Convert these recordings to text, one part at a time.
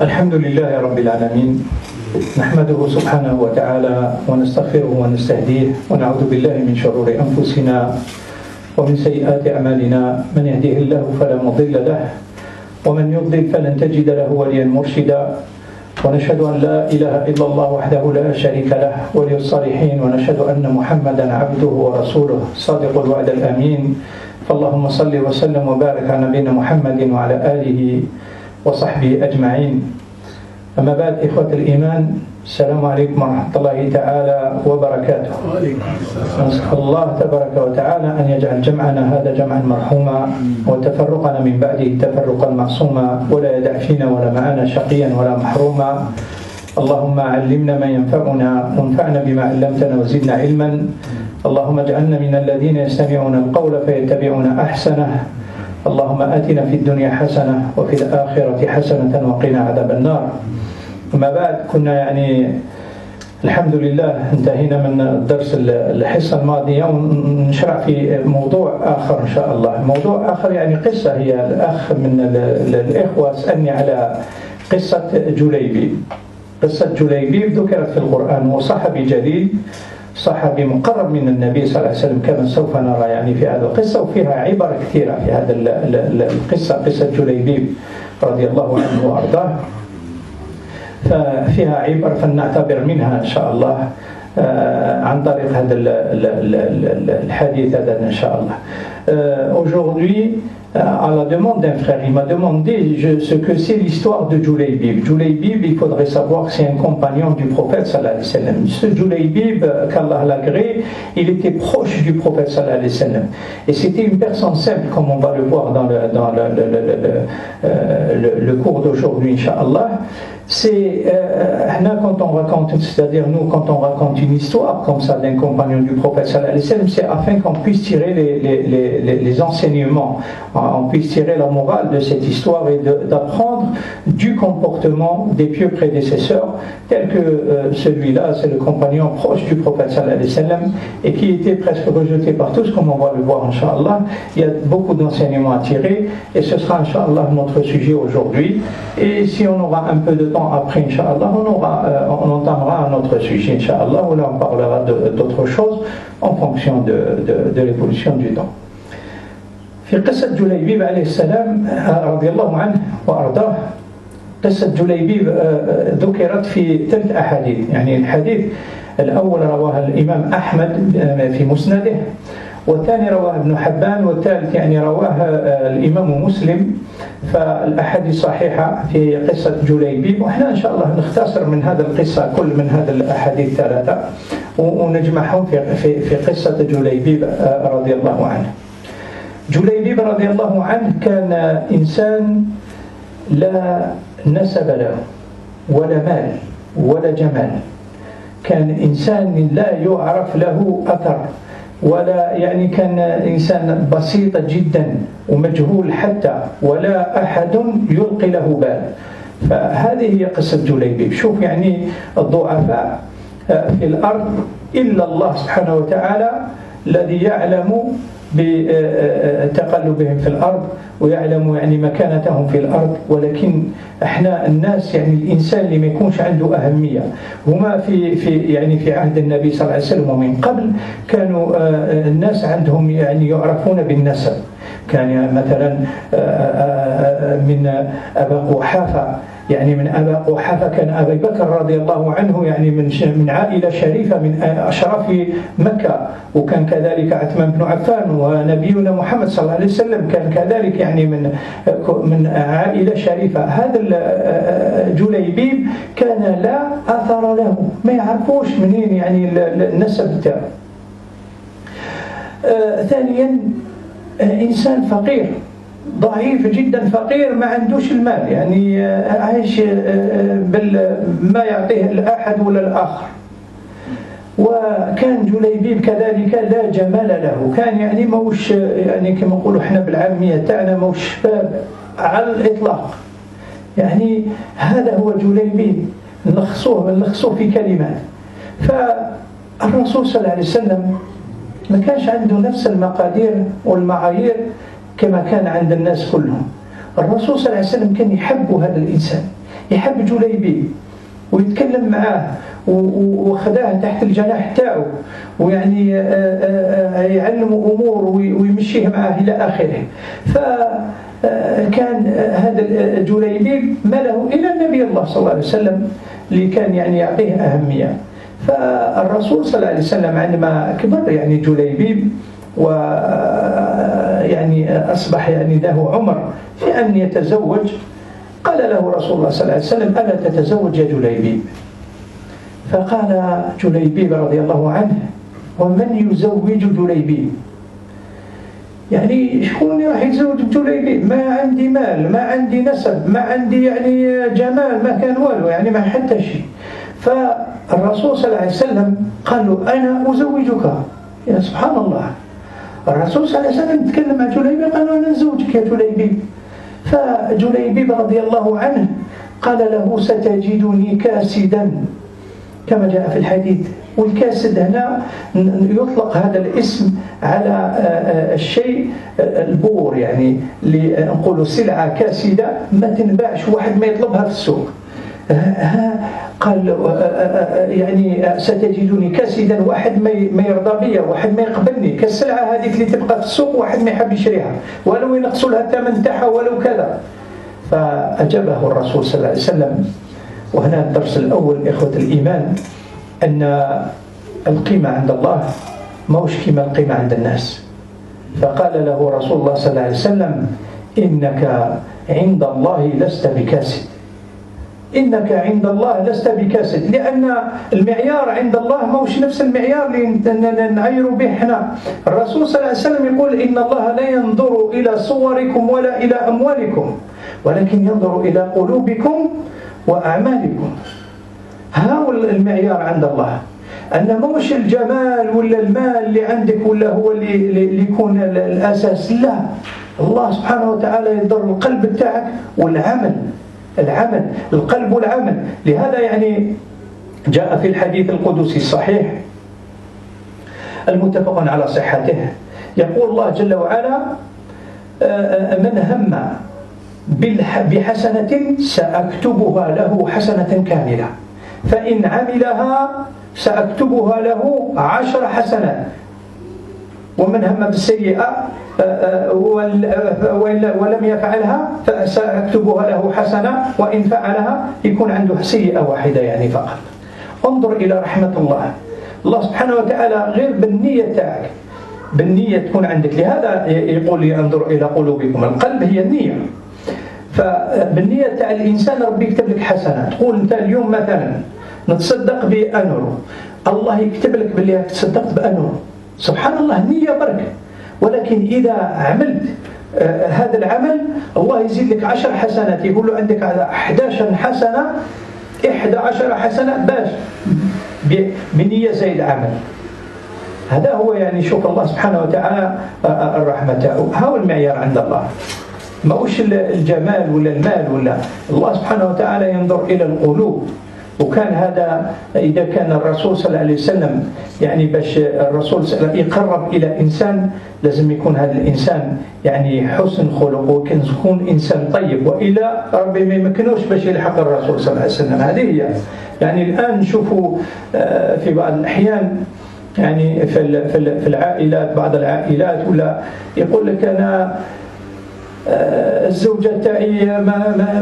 الحمد لله رب العالمين، نحمده سبحانه وتعالى ونستغفره ونستهديه ونعوذ بالله من شرور أنفسنا ومن سيئات أعمالنا. من يهده الله فلا مضل له ومن يضلل فلن تجد له وليا مرشدا، ونشهد أن لا إله إلا الله وحده لا شريك له ولي الصالحين، ونشهد أن محمدا عبده ورسوله صادق الوعد الأمين. فاللهم صل وسلم وبارك على نبينا محمد وعلى آله وصحبه أجمعين. أما بعد، إخوة الإيمان، السلام عليكم ورحمة الله تعالى وبركاته. نسأل الله تبارك وتعالى أن يجعل جمعنا هذا جمعا مرحوما وتفرقنا من بعده تفرقا معصوما، ولا يدع فينا ولا معنا شقيا ولا محروما. اللهم علمنا ما ينفعنا وانفعنا بما علمتنا وزدنا علما. اللهم اجعلنا من الذين يستمعون القول فيتبعون أحسنه. اللهم آتنا في الدنيا حسنة وفي الآخرة حسنة وقنا عذاب النار. أما بعد، كنا الحمد لله انتهينا من الدرس الحصة الماضية، ونشرع في موضوع آخر إن شاء الله. موضوع آخر قصة. هي الأخ من الإخوة سألني على قصة جليبيب. قصة جليبيب ذكرت في القرآن، وصحابي جليل، صحابي مقرب من النبي صلى الله عليه وسلم، كما سوف نرى في هذه القصة. وفيها عبر كثيرة في هذا القصة، قصة جليبيب رضي الله عنه وأرضاه. ففيها عبر فلنعتبر منها إن شاء الله عن طريق هذا الحديث هذا إن شاء الله. Aujourd'hui, à la demande d'un frère, il m'a demandé ce que c'est l'histoire de Julaybib. Julaybib, il faudrait savoir que c'est un compagnon du prophète sallallahu alayhi wa sallam. Ce Julaybib, qu'Allah l'agrée, il était proche du prophète sallallahu alayhi wa sallam. Et c'était une personne simple, comme on va le voir dans le cours d'aujourd'hui, Inch'Allah. C'est quand on raconte, c'est-à-dire nous, quand on raconte une histoire comme ça d'un compagnon du prophète sallallahu alayhi wa sallam, c'est afin qu'on puisse tirer les enseignements, on puisse tirer la morale de cette histoire et d'apprendre du comportement des pieux prédécesseurs, tel que celui-là, c'est le compagnon proche du prophète sallallahu alayhi wa sallam, et qui était presque rejeté par tous, comme on va le voir Inch'Allah. Il y a beaucoup d'enseignements à tirer, et ce sera Inch'Allah notre sujet aujourd'hui. Et si on aura un peu de temps après, Inch'Allah, on entamera un autre sujet, Inch'Allah, où là on parlera d'autres choses en fonction de l'évolution du temps. في قصة جليبيب عليه السلام رضي الله عنه وأرضاه، قصة جليبيب ذكرت في 3 أحاديث. الحديث الأول رواه الإمام أحمد في مسنده، والثاني رواه ابن حبان، والثالث رواه الإمام مسلم. فالأحاديث صحيحة في قصة جليبيب، وإحنا إن شاء الله نختصر من هذا القصة كل من هذه الأحاديث 3 ونجمعهم في قصة جليبيب رضي الله عنه. جليبيب رضي الله عنه كان إنسان لا نسب له ولا مال ولا جمال، كان إنسان لا يعرف له أثر، ولا كان إنسان بسيط جدا ومجهول حتى، ولا أحد يلقي له بال. فهذه هي قصة جليبيب. شوف الضعفاء في الأرض إلا الله سبحانه وتعالى الذي يعلم بتقلبهم في الأرض ويعلم مكانتهم في الأرض. ولكن احنا الناس الإنسان اللي ما يكونش عنده أهمية، هما في عهد النبي صلى الله عليه وسلم ومن قبل كانوا الناس عندهم يعرفون بالنسب. كان مثلا من أبا قحافة، من أبا قحافة كان أبي بكر رضي الله عنه من عائلة شريفة من أشراف مكة، وكان كذلك عثمان بن عفان، ونبينا محمد صلى الله عليه وسلم كان كذلك من عائلة شريفة. هذا جليبيب كان لا أثر له، ما يعرفوش منين النسب تاعه. ثانيا إنسان فقير ضعيف جدا، فقير ما عندوش المال، عايش ما يعطيه الأحد ولا الآخر. وكان جليبيب كذلك لا جمال له، كان موش كما نقولوا احنا بالعامية تاعنا موش شباب على الإطلاق. هذا هو جليبيب، نلخصوه في كلمات. فالرسول صلى الله عليه وسلم ما كانش عنده نفس المقادير والمعايير كما كان عند الناس كلهم. الرسول صلى الله عليه وسلم كان يحب هذا الإنسان، يحب جليبيب ويتكلم معاه وخداه تحت الجناح تاعه، ويعني يعلمه أمور ويمشيه معاه إلى آخره. فكان هذا جليبيب ماله إلى النبي الله صلى الله عليه وسلم اللي كان يعني يعطيه أهمية. فالرسول صلى الله عليه وسلم عندما كبر يعني جليبيب ويعني أصبح يعني له عمر في أن يتزوج، قال له رسول الله صلى الله عليه وسلم: ألا تتزوج يا جليبيب؟ فقال جليبيب رضي الله عنه: ومن يزوج جليبيب؟ يعني شكون راح يتزوج جليبيب؟ ما عندي مال، ما عندي نسب، ما عندي يعني جمال، ما كان والو، يعني ما حتى شيء. فالرسول صلى الله عليه وسلم قال له: أنا أزوجك. يا سبحان الله، الرسول صلى الله عليه وسلم تكلم مع جليبيب قال له: أنا أزوجك يا جليبيب. فجليبيب رضي الله عنه قال له: ستجدني كاسدا، كما جاء في الحديث. والكاسد هنا يطلق هذا الاسم على الشيء البور، يعني اللي نقولوا سلعة كاسدة ما تنباعش، واحد ما يطلبها في السوق. قال يعني ستجدني كاسدا، واحد ما يرضى بيا، واحد ما يقبلني، كالسلعة هذيك اللي تبقى في السوق واحد ما يحب يشريها ولو ينقصوا لها الثمن تاعها ولو كذا. فأجابه الرسول صلى الله عليه وسلم. وهنا الدرس الأول إخوة الإيمان، أن القيمة عند الله موش كما القيمة عند الناس. فقال له رسول الله صلى الله عليه وسلم: إنك عند الله لست بكاسد، إنك عند الله لست بكاسد، لأن المعيار عند الله موش نفس المعيار اللي نعير به احنا. الرسول صلى الله عليه وسلم يقول: إن الله لا ينظر إلى صوركم ولا إلى أموالكم ولكن ينظر إلى قلوبكم وأعمالكم. هاو المعيار عند الله، أن موش الجمال ولا المال اللي عندك ولا هو اللي يكون الأساس، لا، الله سبحانه وتعالى ينظر القلب بتاعك والعمل، العمل، القلب والعمل. لهذا يعني جاء في الحديث القدسي الصحيح المتفق على صحته، يقول الله جل وعلا: من هم بحسنة سأكتبها له حسنة كاملة، فإن عملها سأكتبها له 10 حسنات، ومن هم بالسيئة ولم يفعلها فسأكتبها له حسنة، وإن فعلها يكون عنده سيئة واحدة يعني فقط. انظر إلى رحمة الله. الله سبحانه وتعالى غير بالنية تاعك، بالنية تكون عندك. لهذا يقول لي: انظر إلى قلوبكم. القلب هي النية. فبالنية تاع الإنسان ربي يكتب لك حسنة. تقول أنت اليوم مثلا نتصدق بأنور، الله يكتب لك باللي تصدقت بأنور. سبحان الله، نية بركة. ولكن إذا عملت هذا العمل الله يزيد لك 10 حسنات، يقول له عندك 11 حسنة، 11 حسنة باش بنية زي عمل. هذا هو يعني شوف الله سبحانه وتعالى الرحمة تاعه. هو المعيار عند الله، ماهوش الجمال ولا المال ولا. الله سبحانه وتعالى ينظر إلى القلوب. وكان هذا إذا كان الرسول صلى الله عليه وسلم يعني باش الرسول يقرب إلى إنسان لازم يكون هذا الإنسان يعني حسن خلق، وكان يكون إنسان طيب، وإلا ربي ما يمكنوش باش يلحق الرسول صلى الله عليه وسلم. هذه هي يعني الآن نشوفوا في بعض الأحيان يعني في العائلات، بعض العائلات ولا يقول لك أنا الزوجة تاعي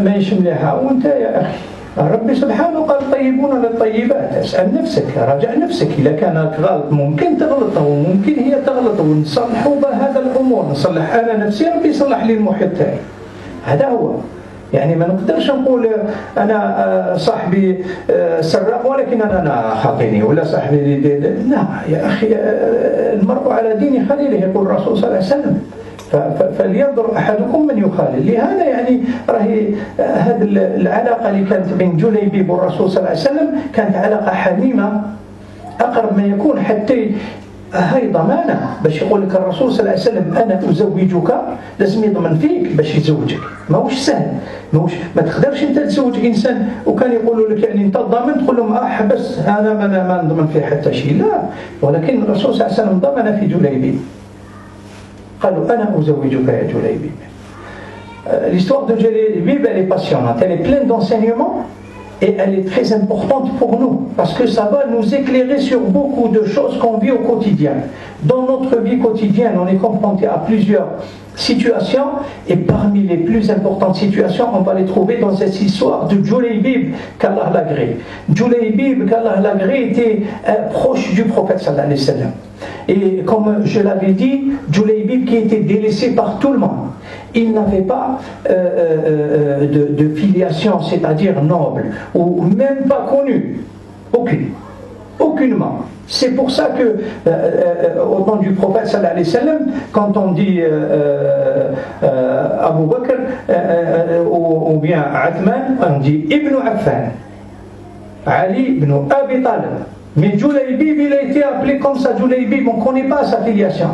ما يشملها، وانت يا أخي ربي سبحانه قال: طيبون للطيبات. اسأل نفسك، راجع نفسك، إذا كانت غلط ممكن تغلط وممكن هي تغلط، ونصلحوا بهذا الأمور، نصلح أنا نفسي ربي يصلح لي المحيط تاعي. هذا هو يعني ما نقدرش نقول أنا صاحبي سراق ولكن أنا خاطيني، ولا صاحبي لا يا أخي، المرء على دين خليله، يقول الرسول صلى الله عليه وسلم. فلينظر أحدكم من يخالل. لهذا يعني راهي هذه العلاقة اللي كانت بين جليبيب والرسول صلى الله عليه وسلم كانت علاقة حميمة أقرب ما يكون، حتى هاي ضمانة باش يقول لك الرسول صلى الله عليه وسلم أنا أزوجك، لازم يضمن فيك باش يزوجك. ماهوش سهل، ما تقدرش أنت تزوج إنسان وكان يقولوا لك يعني أنت ضامن تقول لهم بس أنا ما نضمن فيه حتى شيء، لا. ولكن الرسول صلى الله عليه وسلم ضمن في جليبيب، قالوا أنا أزوجك يا جليبيب. L'histoire de Djulaybib, elle est passionnante, elle est pleine d'enseignements et elle est très importante pour nous parce que ça va nous éclairer sur beaucoup de choses qu'on vit au quotidien. Dans notre vie quotidienne, on est confronté à plusieurs situations et parmi les plus importantes situations, on va les trouver dans cette histoire de Djulaybib, qu'Allah l'agrée. Djulaybib, qu'Allah l'agrée, était proche du prophète sallallahu alayhi wa sallam. Et comme je l'avais dit, Djulaybib qui était délaissé par tout le monde. Il n'avait pas de filiation, c'est-à-dire noble, ou même pas connue. Aucunement. C'est pour ça que, au nom du prophète sallallahu alayhi wa sallam, quand on dit Abu Bakr ou bien Athman, on dit Ibn Affan, Ali ibn Abi Talib. Mais Djulaybib, il a été appelé comme ça, Djulaybib, on ne connaît pas sa filiation.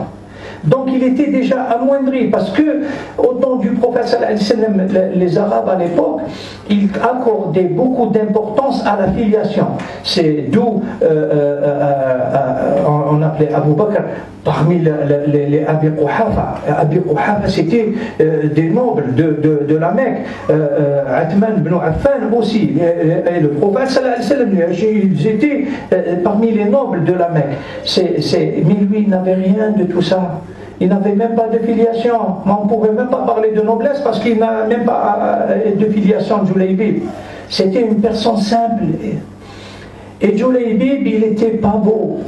Donc il était déjà amoindri parce que au temps du prophète sallallahu alayhi wa sallam, les Arabes à l'époque, ils accordaient beaucoup d'importance à la filiation. C'est d'où on appelait Abu Bakr parmi les Abi Quhafa. Abi Quhafa c'était des nobles de la Mecque. Athman ibn Affan aussi. Et le prophète sallallahu alayhi wa sallam, ils étaient parmi les nobles de la Mecque. Mais lui il n'avait rien de tout ça. Il n'avait même pas de filiation. On ne pouvait même pas parler de noblesse parce qu'il n'a même pas de filiation de Djulaybib. C'était une personne simple. Et Djulaybib, il n'était pas beau.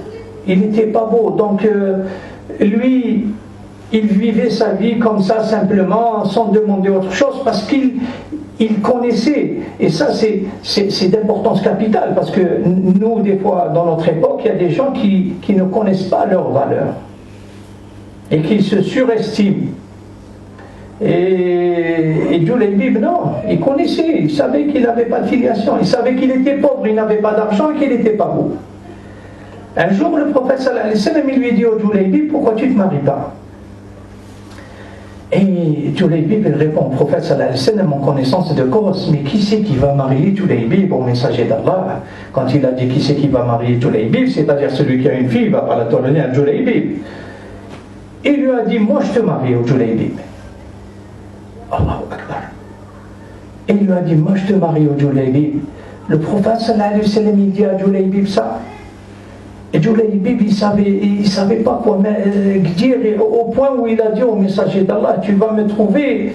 Il n'était pas beau. Donc, lui, il vivait sa vie comme ça, simplement, sans demander autre chose, parce qu'il connaissait. Et ça, c'est d'importance capitale, parce que nous, des fois, dans notre époque, il y a des gens qui ne connaissent pas leur valeur. Et qui se surestime. Et Djulaybib, non, il connaissait, il savait qu'il n'avait pas de filiation, il savait qu'il était pauvre, il n'avait pas d'argent et qu'il n'était pas beau. Un jour, le prophète sallallahu alayhi wa sallam, il lui dit au Djulaybib, pourquoi tu ne te maries pas? Et Djulaybib, il répond au prophète sallallahu alayhi wa sallam en connaissance de cause, mais qui c'est qui va marier Djulaybib au messager d'Allah? Quand il a dit qui c'est qui va marier Djulaybib, c'est-à-dire celui qui a une fille, il ne va pas la donner à Djulaybib. Il lui a dit, moi je te marie au Djulaybib. Allahu Akbar. Il lui a dit, moi je te marie au Djulaybib. Le prophète sallallahu alayhi wa sallam, il dit à Djulaybib ça. Et Djulaybib, il savait pas quoi dire, au point où il a dit au messager d'Allah, tu vas me trouver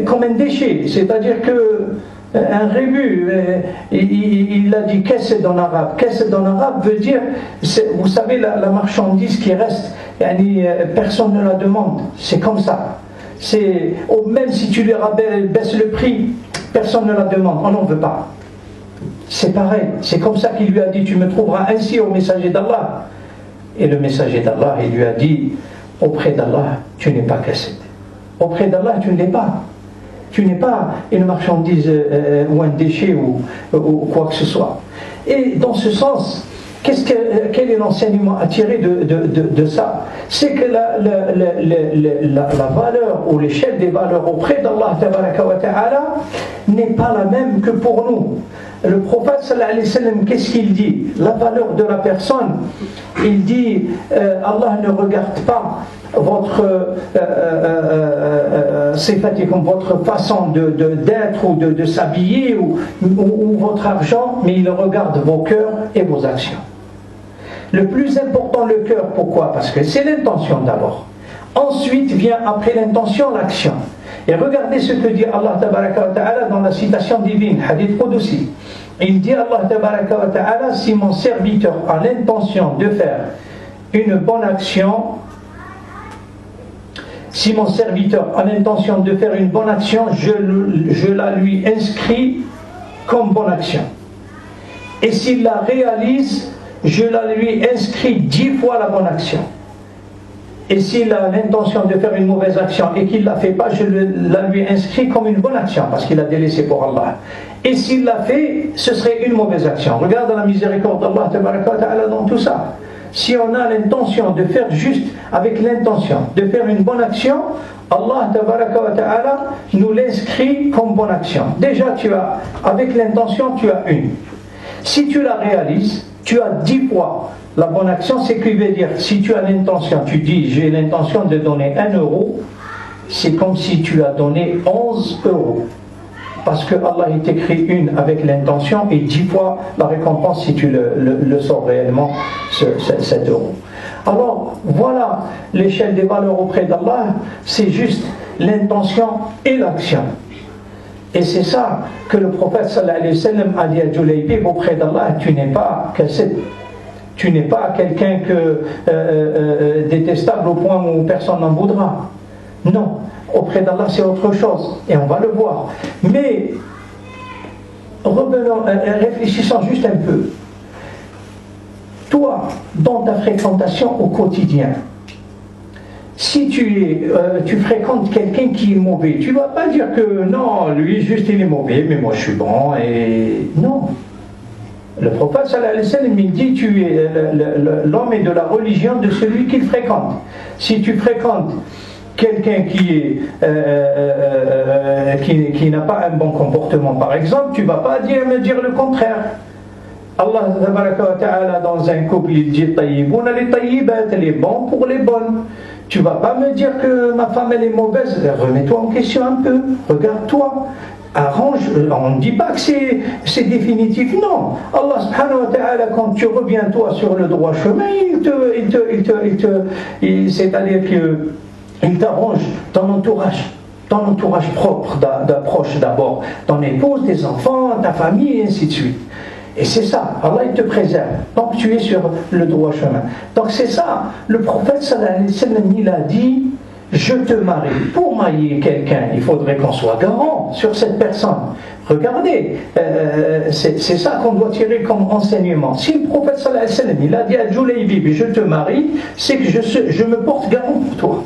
comme un déchet. C'est-à-dire que un rébut, il a dit qu'est-ce en arabe. Qu'est-ce en arabe veut dire, vous savez, la marchandise qui reste, personne ne la demande, c'est comme ça. Même si tu lui baisses le prix, personne ne la demande, on n'en veut pas. C'est pareil, c'est comme ça qu'il lui a dit, tu me trouveras ainsi au messager d'Allah. Et le messager d'Allah, il lui a dit, auprès d'Allah, tu n'es pas kassid. Auprès d'Allah, tu ne l'es pas. Tu n'es pas une marchandise ou un déchet ou quoi que ce soit. Et dans ce sens, quel est l'enseignement à tirer de ça? C'est que la valeur ou l'échelle des valeurs auprès d'Allah tabaraka wa ta'ala n'est pas la même que pour nous. Le prophète sallallahu alayhi wa sallam, qu'est-ce qu'il dit? La valeur de la personne, il dit Allah ne regarde pas votre votre façon d'être ou de s'habiller ou votre argent, mais il regarde vos cœurs et vos actions. Le plus important, le cœur, pourquoi? Parce que c'est l'intention d'abord. Ensuite vient après l'intention l'action. Et regardez ce que dit Allah tabaraka wa ta'ala dans la citation divine, hadith Qudusi. Il dit Allah tabaraka wa ta'ala, si mon serviteur a l'intention de faire une bonne action, si mon serviteur a l'intention de faire une bonne action, je la lui inscris comme bonne action. Et s'il la réalise, je la lui inscris 10 fois la bonne action. Et s'il a l'intention de faire une mauvaise action et qu'il ne la fait pas, je la lui inscris comme une bonne action parce qu'il a délaissé pour Allah. Et s'il l'a fait, ce serait une mauvaise action. Regarde la miséricorde d'Allah dans tout ça. Si on a l'intention de faire juste avec l'intention de faire une bonne action, Allah nous l'inscrit comme bonne action. Déjà, avec l'intention, tu as une. Si tu la réalises, tu as 10 fois la bonne action. C'est ce qui veut dire, si tu as l'intention, tu dis j'ai l'intention de donner 1 euro, c'est comme si tu as donné 11 euros. Parce que Allah t'écrit une avec l'intention et 10 fois la récompense si tu le sors réellement, cet euro. Alors voilà l'échelle des valeurs auprès d'Allah, c'est juste l'intention et l'action. Et c'est ça que le prophète sallallahu alayhi wa sallam a dit à Julaybib auprès d'Allah, tu n'es pas kassid, tu n'es pas quelqu'un détestable au point où personne n'en voudra. Non, auprès d'Allah c'est autre chose et on va le voir. Mais revenons, réfléchissons juste un peu. Toi, dans ta fréquentation au quotidien, si tu fréquentes quelqu'un qui est mauvais, tu ne vas pas dire que non, lui juste il est mauvais, mais moi je suis bon. Et non. Le prophète sallallahu alayhi wa sallam il dit tu es l'homme est de la religion de celui qu'il fréquente. Si tu fréquentes quelqu'un qui n'a pas un bon comportement par exemple, tu ne vas pas me dire le contraire. Allah tabaraka wa ta'ala dans un couple il dit tayyibuna li tayyibat, les bons pour les bonnes. Tu ne vas pas me dire que ma femme elle est mauvaise, remets-toi en question un peu, regarde-toi, arrange, on ne dit pas que c'est définitif, non. Allah subhanahu wa ta'ala quand tu reviens toi sur le droit chemin, c'est-à-dire qu'il t'arrange ton entourage propre d'approche d'abord, ton épouse, tes enfants, ta famille et ainsi de suite. Et c'est ça, Allah il te préserve, donc tu es sur le droit chemin. Donc c'est ça, le prophète sallallahu alayhi wa sallam il a dit, je te marie. Pour marier quelqu'un, il faudrait qu'on soit garant sur cette personne. Regardez, c'est ça qu'on doit tirer comme enseignement. Si le prophète sallallahu alayhi wa sallam il a dit à Julaybib, je te marie, c'est que je me porte garant pour toi.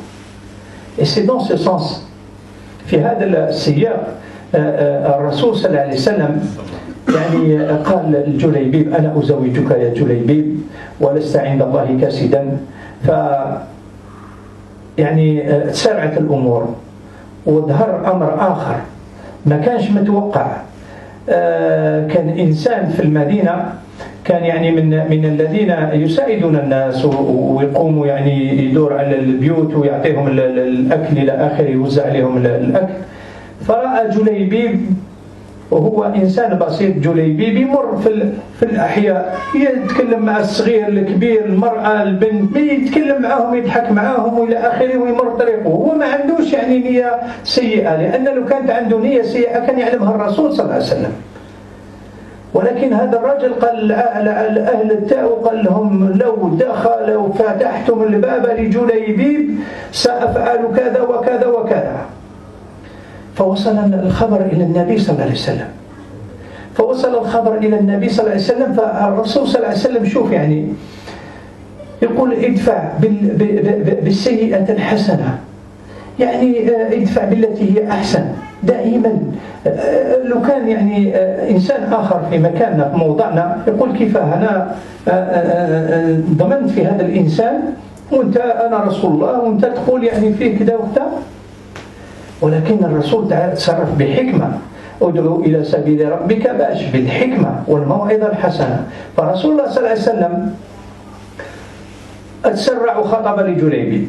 Et c'est dans ce sens. في هذا السياق الرسول صلى الله عليه وسلم يعني قال الجليبيب أنا أزوجك يا جليبيب ولست عند الله كاسدا. ف يعني تسارعت الأمور وظهر أمر آخر ما كانش متوقع. كان إنسان في المدينة كان يعني من الذين يساعدون الناس ويقوموا يعني يدور على البيوت ويعطيهم الأكل إلى آخره يوزع عليهم الأكل. فرأى جليبيب وهو إنسان بسيط جليبيب يمر في الأحياء يتكلم مع الصغير الكبير المرأة البنت يتكلم معهم يضحك معهم وإلى آخره ويمر طريقه. هو ما عندوش يعني نية سيئة لأن لو كانت عنده نية سيئة كان يعلمها الرسول صلى الله عليه وسلم. ولكن هذا الرجل قال الأهل التاء قال لهم لو دخلوا فتحتم الباب لجليبيب سأفعل كذا وكذا وكذا. فوصل الخبر إلى النبي صلى الله عليه وسلم. فوصل الخبر إلى النبي صلى الله عليه وسلم. فالرسول صلى الله عليه وسلم شوف يعني يقول ادفع بالسيئة الحسنة يعني ادفع بالتي هي أحسن دائما. لو كان يعني إنسان آخر في مكاننا في موضعنا يقول كيف أنا ضمنت في هذا الإنسان وأنت أنا رسول الله وأنت تقول يعني فيه كذا وكذا. ولكن الرسول تصرف بحكمة ادعو إلى سبيل ربك باش بالحكمة والموعظة الحسنة. فرسول الله صلى الله عليه وسلم تسرع وخطب لجليبيب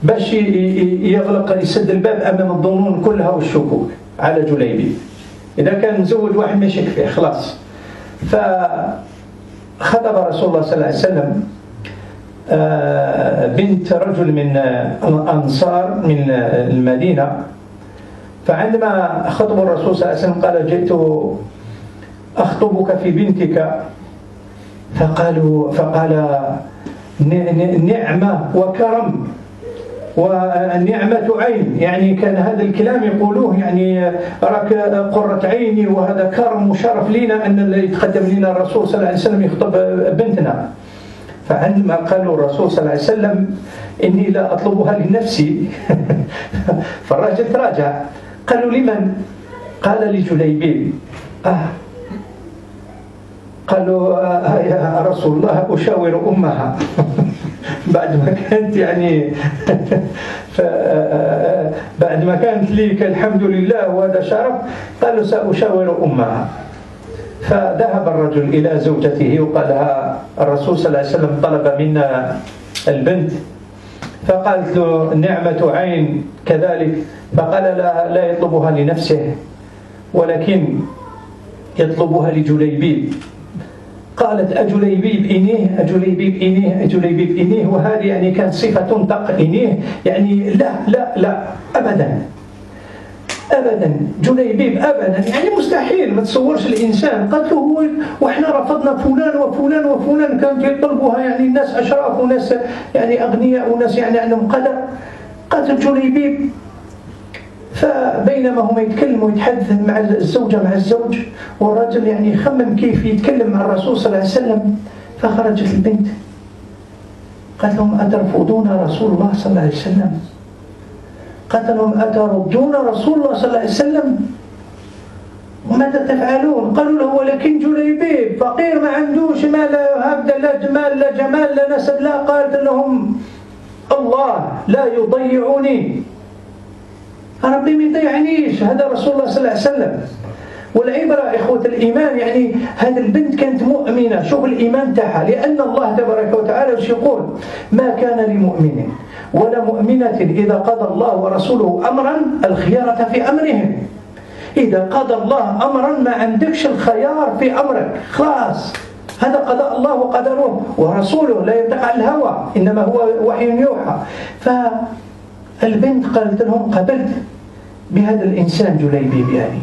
باش يغلق يسد الباب أمام الظنون كلها والشكوك على جليبيب. إذا كان مزوج واحد ما يشك فيه خلاص. فخطب رسول الله صلى الله عليه وسلم بنت رجل من الأنصار من المدينة. فعندما خطب الرسول صلى الله عليه وسلم قال جئت أخطبك في بنتك. فقال نعمة وكرم ونعمة عين. يعني كان هذا الكلام يقولوه يعني راك قرة عيني وهذا كرم وشرف لنا أن يتقدم لنا الرسول صلى الله عليه وسلم يخطب بنتنا. فعندما قالوا الرسول صلى الله عليه وسلم إني لا أطلبها لنفسي فالرجل تراجع. قالوا لمن؟ قال لجليبيب. قالوا يا رسول الله أشاور أمها بعد ما كانت يعني بعد ما كانت لي الحمد لله وهذا شرف. قالوا سأشاور أمها. فذهب الرجل إلى زوجته وقال لها الرسول صلى الله عليه وسلم طلب منا البنت فقالت له نعمة عين كذلك، فقال لا يطلبها لنفسه ولكن يطلبها لجليبيب. قالت أجليبيب إنيه أجليبيب إنيه أجليبيب إنيه، وهذه يعني كانت صفة تنطق إنيه، يعني لا لا لا أبدا أبدا جليبيب أبدا، يعني مستحيل ما تصورش الإنسان. قالت له هو وإحنا رفضنا فلان وفلان وفلان كانت يطلبها يعني الناس أشراف وناس يعني أغنياء وناس يعني عندهم قدر. قالت جليبيب. فبينما هم يتكلموا يتحدث مع الزوجة مع الزوج والرجل يعني يخمم كيف يتكلم مع الرسول صلى الله عليه وسلم، فخرجت البنت قالت لهم أترفضون رسول الله صلى الله عليه وسلم؟ قالت لهم أتردون رسول الله صلى الله عليه وسلم؟ وماذا تفعلون؟ قالوا له ولكن جليبيب فقير ما عندوش ما لا هبدا لا جمال لا جمال لا نسب لا. قالت لهم الله لا يضيعني، ربي ما يضيعنيش، هذا رسول الله صلى الله عليه وسلم. والعبرة إخوة الإيمان يعني هذه البنت كانت مؤمنة، شوف الإيمان تاعها، لأن الله تبارك وتعالى وش يقول؟ ما كان لمؤمن ولا مؤمنة إذا قضى الله ورسوله أمرا الخيارة في أمرهم. إذا قضى الله أمرا ما عندكش الخيار في أمرك، خلاص هذا قضاء الله وقدره ورسوله لا ينطق عن الهوى إنما هو وحي يوحى. فالبنت قالت لهم قبلت بهذا الإنسان جليبيب يعني.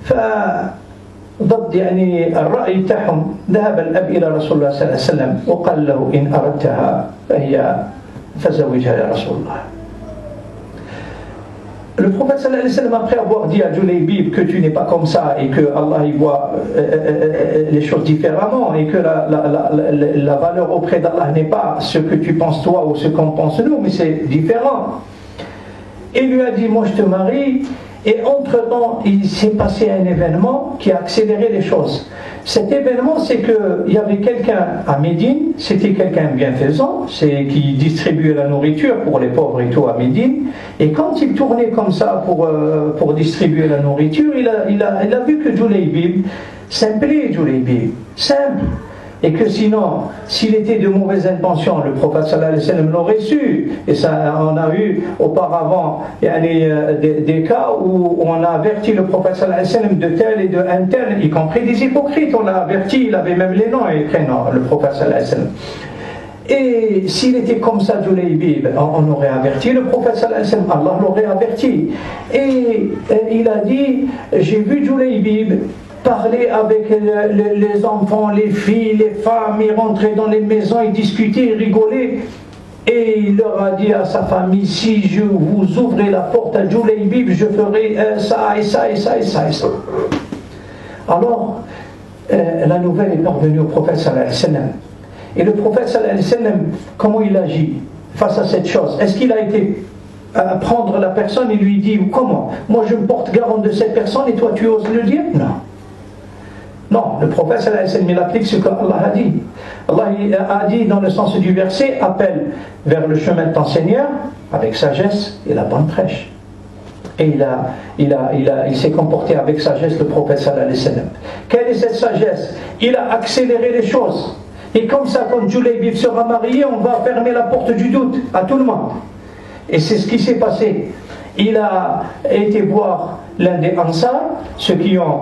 فضد يعني الرأي تاعهم ذهب الأب إلى رسول الله صلى الله عليه وسلم وقال له إن أردتها فزوجها يا رسول الله. Le prophète sallallahu alayhi wa sallam, après avoir dit à Julaybib que tu n'es pas comme ça et que Allah y voit les choses différemment et que la valeur auprès d'Allah n'est pas ce que tu penses toi ou ce qu'on pense nous, mais c'est différent. Il lui a dit moi je te marie. Et entre-temps, il s'est passé un événement qui a accéléré les choses. Cet événement, c'est qu'il y avait quelqu'un à Médine, c'était quelqu'un bienfaisant, c'est qui distribuait la nourriture pour les pauvres et tout à Médine. Et quand il tournait comme ça pour distribuer la nourriture, il a vu que Julaybib s'appelait Julaybib, simple. Et que sinon, s'il était de mauvaise intention, le prophète sallallahu alayhi wa sallam l'aurait su. Et ça, on a eu auparavant des cas où on a averti le prophète sallallahu alayhi wa sallam de tel et de un tel, y compris des hypocrites. On l'a averti, il avait même les noms et les prénoms, le prophète sallallahu alayhi wa sallam. Et s'il était comme ça, Julaybib, on aurait averti le prophète sallallahu alayhi wa sallam, Allah l'aurait averti. Et il a dit, j'ai vu Julaybib parler avec les enfants, les filles, les femmes, il rentrait dans les maisons, il discutait, il rigolait. Et il leur a dit à sa famille, si je vous ouvrez la porte à Julaybib, je ferai ça et ça et ça et ça et ça. Alors, la nouvelle est parvenue au prophète sallallahu alayhi wa sallam. Et le prophète sallallahu alayhi wa sallam, comment il agit face à cette chose? Est-ce qu'il a été à prendre la personne et lui dit, comment? Moi je me porte garant de cette personne et toi tu oses le dire? Non. Non, le prophète sallallahu alayhi wa sallam, il applique ce qu'Allah a dit. Allah a dit dans le sens du verset, appelle vers le chemin de ton Seigneur avec sagesse et la bonne prêche. Et il s'est comporté avec sagesse, le prophète sallallahu alayhi wa sallam. Quelle est cette sagesse? Il a accéléré les choses. Et comme ça, quand Julaybib sera marié, on va fermer la porte du doute à tout le monde. Et c'est ce qui s'est passé. Il a été voir l'un des Ansar, ceux qui ont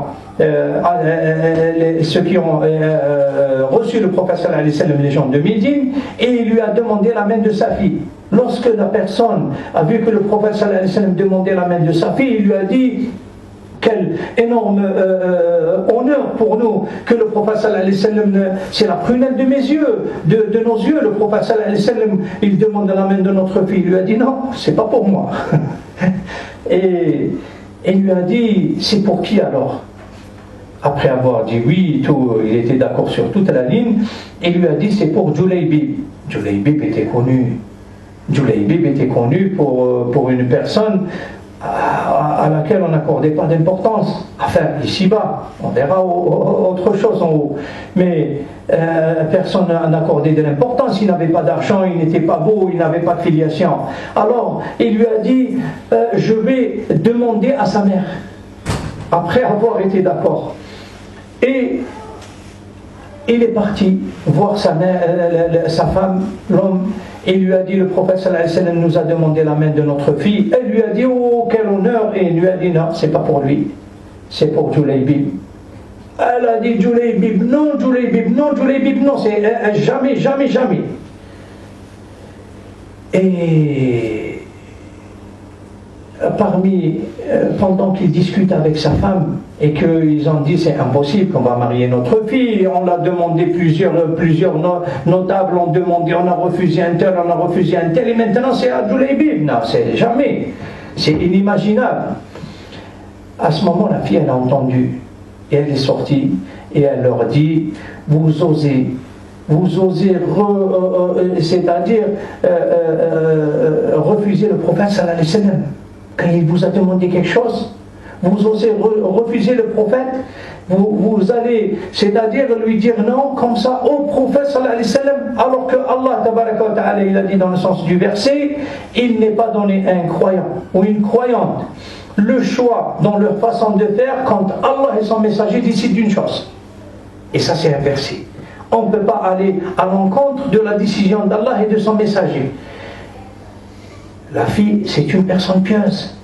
reçu le prophète sallallahu alayhi wa sallam, les gens de Médine, et il lui a demandé la main de sa fille. Lorsque la personne a vu que le prophète sallallahu alayhi wa sallam demandait la main de sa fille, il lui a dit, quel énorme honneur pour nous que le prophète sallallahu alayhi wa sallam, c'est la prunelle de mes yeux, de nos yeux, le prophète sallallahu alayhi wa sallam, il demande la main de notre fille. Il lui a dit non, c'est pas pour moi. Et il lui a dit, c'est pour qui alors? Après avoir dit oui, tout, il était d'accord sur toute la ligne, il lui a dit c'est pour Julaybib. Julaybib était connu. Julaybib était connu pour une personne à laquelle on n'accordait pas d'importance. Enfin, ici-bas, on verra autre chose en haut. Mais personne n'accordait de l'importance. Il n'avait pas d'argent, il n'était pas beau, il n'avait pas de filiation. Alors, il lui a dit, je vais demander à sa mère, après avoir été d'accord. Et il est parti voir sa mère, sa femme, l'homme, Il lui a dit, le prophète sallallahu alayhi wa sallam nous a demandé la main de notre fille. Elle lui a dit, oh quel honneur. Et il lui a dit, non, c'est pas pour lui, c'est pour Julaybib. Elle a dit, Julaybib, non, Julaybib, non, Julaybib, non, c'est jamais, jamais, jamais. Et pendant qu'il discute avec sa femme et qu'ils ont dit c'est impossible qu'on va marier notre fille, on l'a demandé, plusieurs notables ont demandé, on a refusé un tel, on a refusé un tel, et maintenant c'est à Julaybib. Non, c'est jamais, c'est inimaginable. À ce moment, la fille elle a entendu et elle est sortie et elle leur dit, vous osez, c'est-à-dire refuser le prophète sallallahu alayhi wa sallam quand il vous a demandé quelque chose, vous osez refuser le prophète, vous allez, c'est-à-dire lui dire non comme ça au prophète sallallahu alayhi wa sallam, alors que Allah tabaraka wa ta'ala, il a dit dans le sens du verset, il n'est pas donné à un croyant ou une croyante le choix dans leur façon de faire quand Allah et son messager décident d'une chose. Et ça c'est inversé. On ne peut pas aller à l'encontre de la décision d'Allah et de son messager. La fille, c'est une personne pieuse.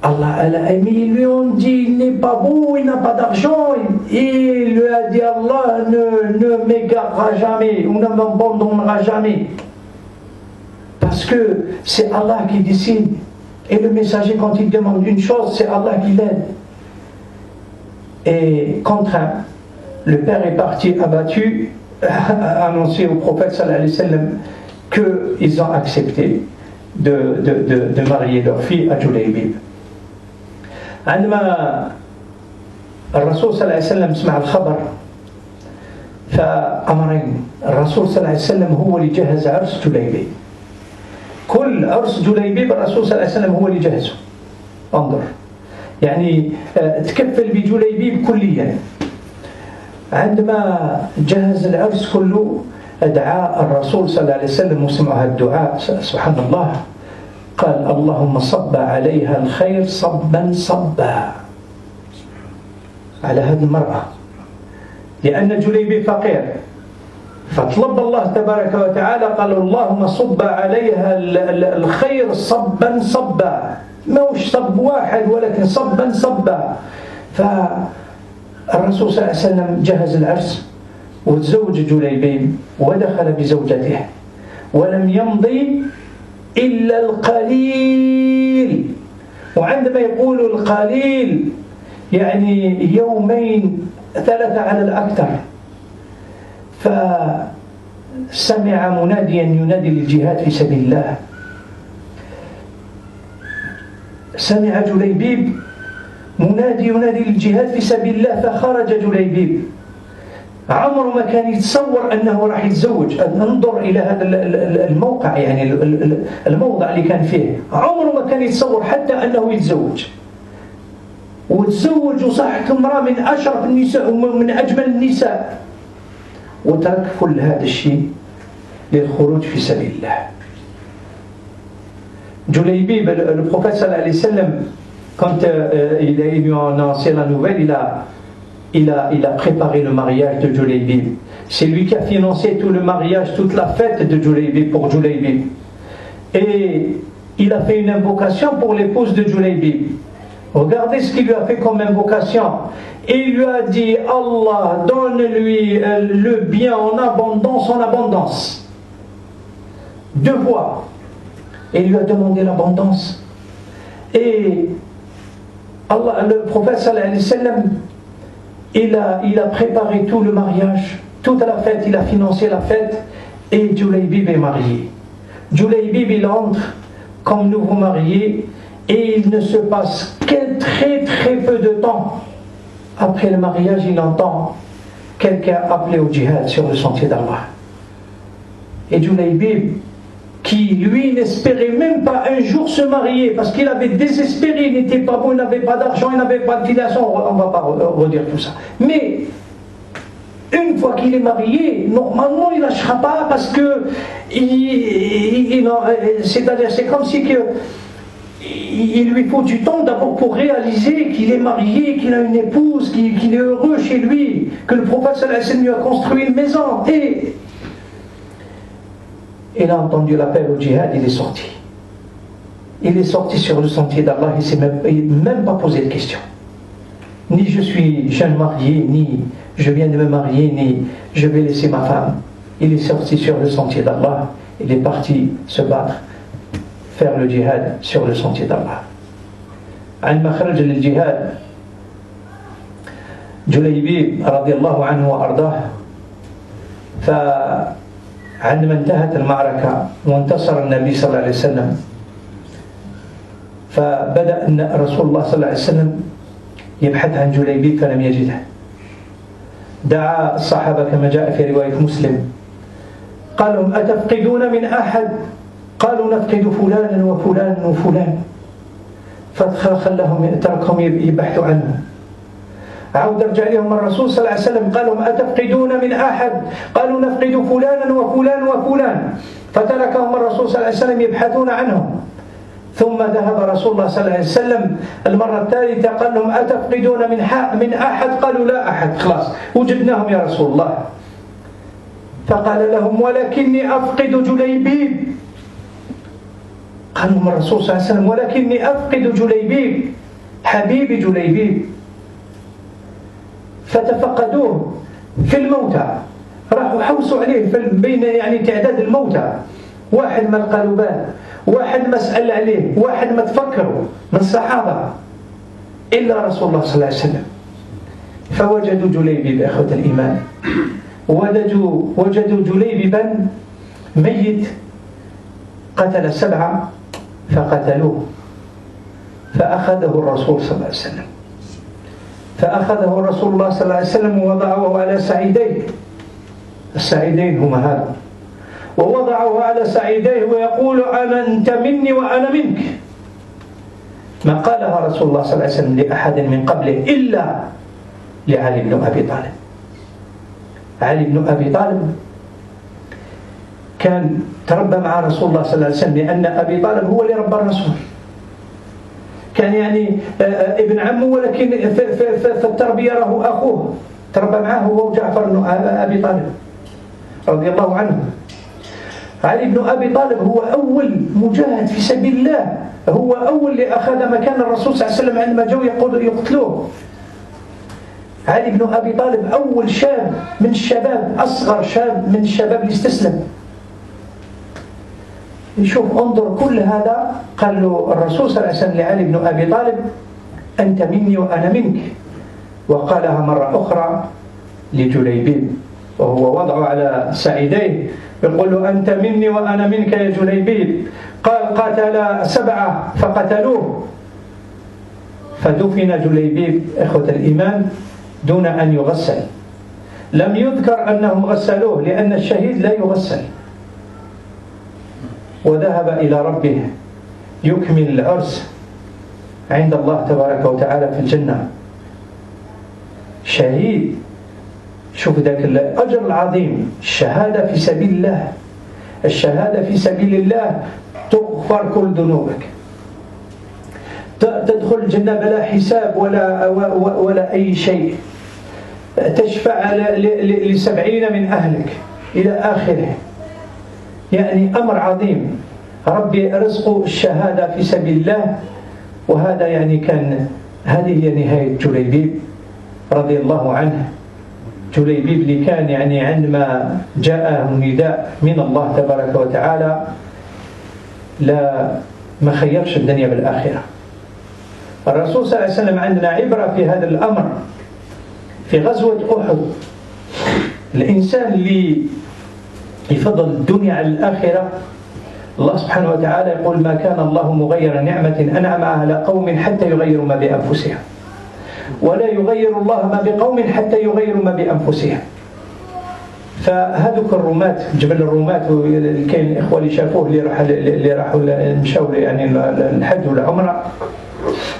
Allah elle a aimé, ils lui ont dit, il n'est pas beau, il n'a pas d'argent. Il lui a dit, Allah ne m'égarera jamais, ou ne m'abandonnera jamais. Parce que c'est Allah qui décide. Et le messager, quand il demande une chose, c'est Allah qui l'aide. Et contraint, le père est parti abattu, a annoncé au prophète sallallahu alayhi wa sallam qu'ils ont accepté de marier leur fille à Julaybib. عندما الرسول صلى الله عليه وسلم سمع الخبر فأمرين. الرسول صلى الله عليه وسلم هو اللي جهز عرس جليبيب. كل عرس جليبيب الرسول صلى الله عليه وسلم هو اللي جهزه. انظر يعني تكفل بجليبيب كليا. عندما جهز العرس كله دعا الرسول صلى الله عليه وسلم وسمع الدعاء سبحان الله قال اللهم صب عليها الخير صبا صبا على هذه المرأة لأن جليبيب فقير فطلب الله تبارك وتعالى قال اللهم صب عليها الخير صبا صبا ما هوش صب واحد ولكن صبا صبا. فالرسول صلى الله عليه وسلم جهز العرس وتزوج جليبيب ودخل بزوجته ولم يمضي إلا القليل. وعندما يقول القليل يعني يومين ثلاثة على الأكثر. فسمع مناديا ينادي للجهاد في سبيل الله. سمع جليبيب منادي ينادي للجهاد في سبيل الله فخرج جليبيب. عمره ما كان يتصور أنه راح يتزوج. انظر إلى هذا الموقع يعني الموضع اللي كان فيه. عمره ما كان يتصور حتى أنه يتزوج. وتزوج وصاحب امرأة من أشرف النساء ومن أجمل النساء وترك كل هذا الشيء للخروج في سبيل الله. Julaybib, le prophète sallallahu alayhi wa sallam, quand il lui a annoncé la nouvelle, il a préparé le mariage de Julaybib. C'est lui qui a financé tout le mariage, toute la fête de Julaybib pour Julaybib. Et il a fait une invocation pour l'épouse de Julaybib. Regardez ce qu'il lui a fait comme invocation. Il lui a dit Allah, donne-lui le bien en abondance. Deux fois. Et il lui a demandé l'abondance. Et Allah, le prophète sallallahu alayhi wa sallam, il a préparé tout le mariage, toute la fête, il a financé la fête, et Julaybib est marié. Julaybib, il entre comme nouveau marié, et il ne se passe que très très peu de temps après le mariage, il entend quelqu'un appeler au djihad sur le sentier d'Allah. Et Julaybib, qui lui n'espérait même pas un jour se marier parce qu'il avait désespéré, il n'était pas beau, il n'avait pas d'argent, il n'avait pas de filiation, on ne va pas redire tout ça. Mais une fois qu'il est marié, normalement il ne lâchera pas parce que c'est-à-dire c'est comme si il lui faut du temps d'abord pour réaliser qu'il est marié, qu'il a une épouse, qu'il est heureux chez lui, que le prophète sallallahu alayhi wa sallam lui a construit une maison. il a entendu l'appel au djihad, il est sorti. Il est sorti sur le sentier d'Allah, il ne s'est même pas posé de questions. Ni je suis jeune marié, ni je viens de me marier, ni je vais laisser ma femme. Il est sorti sur le sentier d'Allah, il est parti se battre, faire le djihad sur le sentier d'Allah. عن مخرج للجهاد جليبيب رضي الله عنه وأرضاه، فعندما انتهت المعركة وانتصر النبي صلى الله عليه وسلم، فبدأ رسول الله صلى الله عليه وسلم يبحث عن جليبيب فلم يجده. دعا الصحابة كما جاء في رواية مسلم، قال لهم أتفقدون من أحد؟ قالوا نفقد فلانا وفلانا وفلان، فخلهم تركهم يبحثوا عنه. عود رجع لهم الرسول صلى الله عليه وسلم قال لهم أتفقدون من أحد؟ قالوا نفقد فلانا وفلان وفلان، فتركهم الرسول صلى الله عليه وسلم يبحثون عنهم. ثم ذهب رسول الله صلى الله عليه وسلم المرة الثالثة قال لهم أتفقدون من أحد؟ قالوا لا أحد، خلاص وجدناهم يا رسول الله. فقال لهم ولكني أفقد جليبيب. قال لهم الرسول صلى الله عليه وسلم ولكني أفقد جليبيب، حبيبي جليبيب. فتفقدوه في الموتى، راحوا حوسوا عليه بين يعني تعداد الموتى، واحد ما لقى بال، واحد ما سأل عليه، واحد ما تفكروا من الصحابة إلا رسول الله صلى الله عليه وسلم. فوجدوا جليبيب إخوة الإيمان، وجدوا جليبيبا ميت، قتل 7 فقتلوه، فأخذه الرسول صلى الله عليه وسلم، فأخذه رسول الله صلى الله عليه وسلم ووضعه على سعيديه، السعيدين هما هذا، ووضعه على سعيديه ويقول أنت مني وأنا منك، ما قالها رسول الله صلى الله عليه وسلم لأحد من قبله إلا لعلي بن أبي طالب. علي بن أبي طالب كان تربى مع رسول الله صلى الله عليه وسلم، لأن أبي طالب هو اللي ربى الرسول، كان يعني ابن عمه، ولكن في التربية له أخوه تربى معه هو جعفر بن أبي طالب رضي الله عنه. علي بن أبي طالب هو أول مجاهد في سبيل الله، هو أول اللي أخذ مكان الرسول صلى الله عليه وسلم عندما جو يقتلوه. علي بن أبي طالب أول شاب من الشباب، أصغر شاب من الشباب اللي استسلم. يشوف انظر كل هذا، قال له الرسول صلى الله عليه وسلم لعلي بن أبي طالب أنت مني وأنا منك، وقالها مرة أخرى لجليبيب وهو وضعه على سعيديه، يقول له أنت مني وأنا منك يا جليبيب. قال قاتل 7 فقتلوه، فدفن جليبيب إخوة الإيمان دون أن يغسل. لم يذكر أنهم غسلوه لأن الشهيد لا يغسل. وذهب إلى ربه يكمل العرس عند الله تبارك وتعالى في الجنة. شهيد، شوف ذاك الأجر العظيم، الشهادة في سبيل الله، الشهادة في سبيل الله تغفر كل ذنوبك، تدخل الجنة بلا حساب ولا أي شيء، تشفع ل70 من أهلك إلى آخره. يعني أمر عظيم، ربي رزق الشهادة في سبيل الله. وهذا يعني هذه هي نهاية جليبيب رضي الله عنه. جليبيب اللي كان يعني عندما جاءه النداء من الله تبارك وتعالى ما خيرش الدنيا بالآخرة. الرسول صلى الله عليه وسلم عندنا عبرة في هذا الأمر. في غزوة أحد الإنسان اللي يفضل الدنيا على الآخرة، الله سبحانه وتعالى يقول ما كان الله مغير نعمة أنعمها على قوم حتى يغيروا ما بأنفسهم، ولا يغير الله ما بقوم حتى يغيروا ما بأنفسهم. فهذوك الرومات، جبل الرومات، كاين الإخوة اللي شافوه اللي راحوا مشاو يعني الحج والعمرة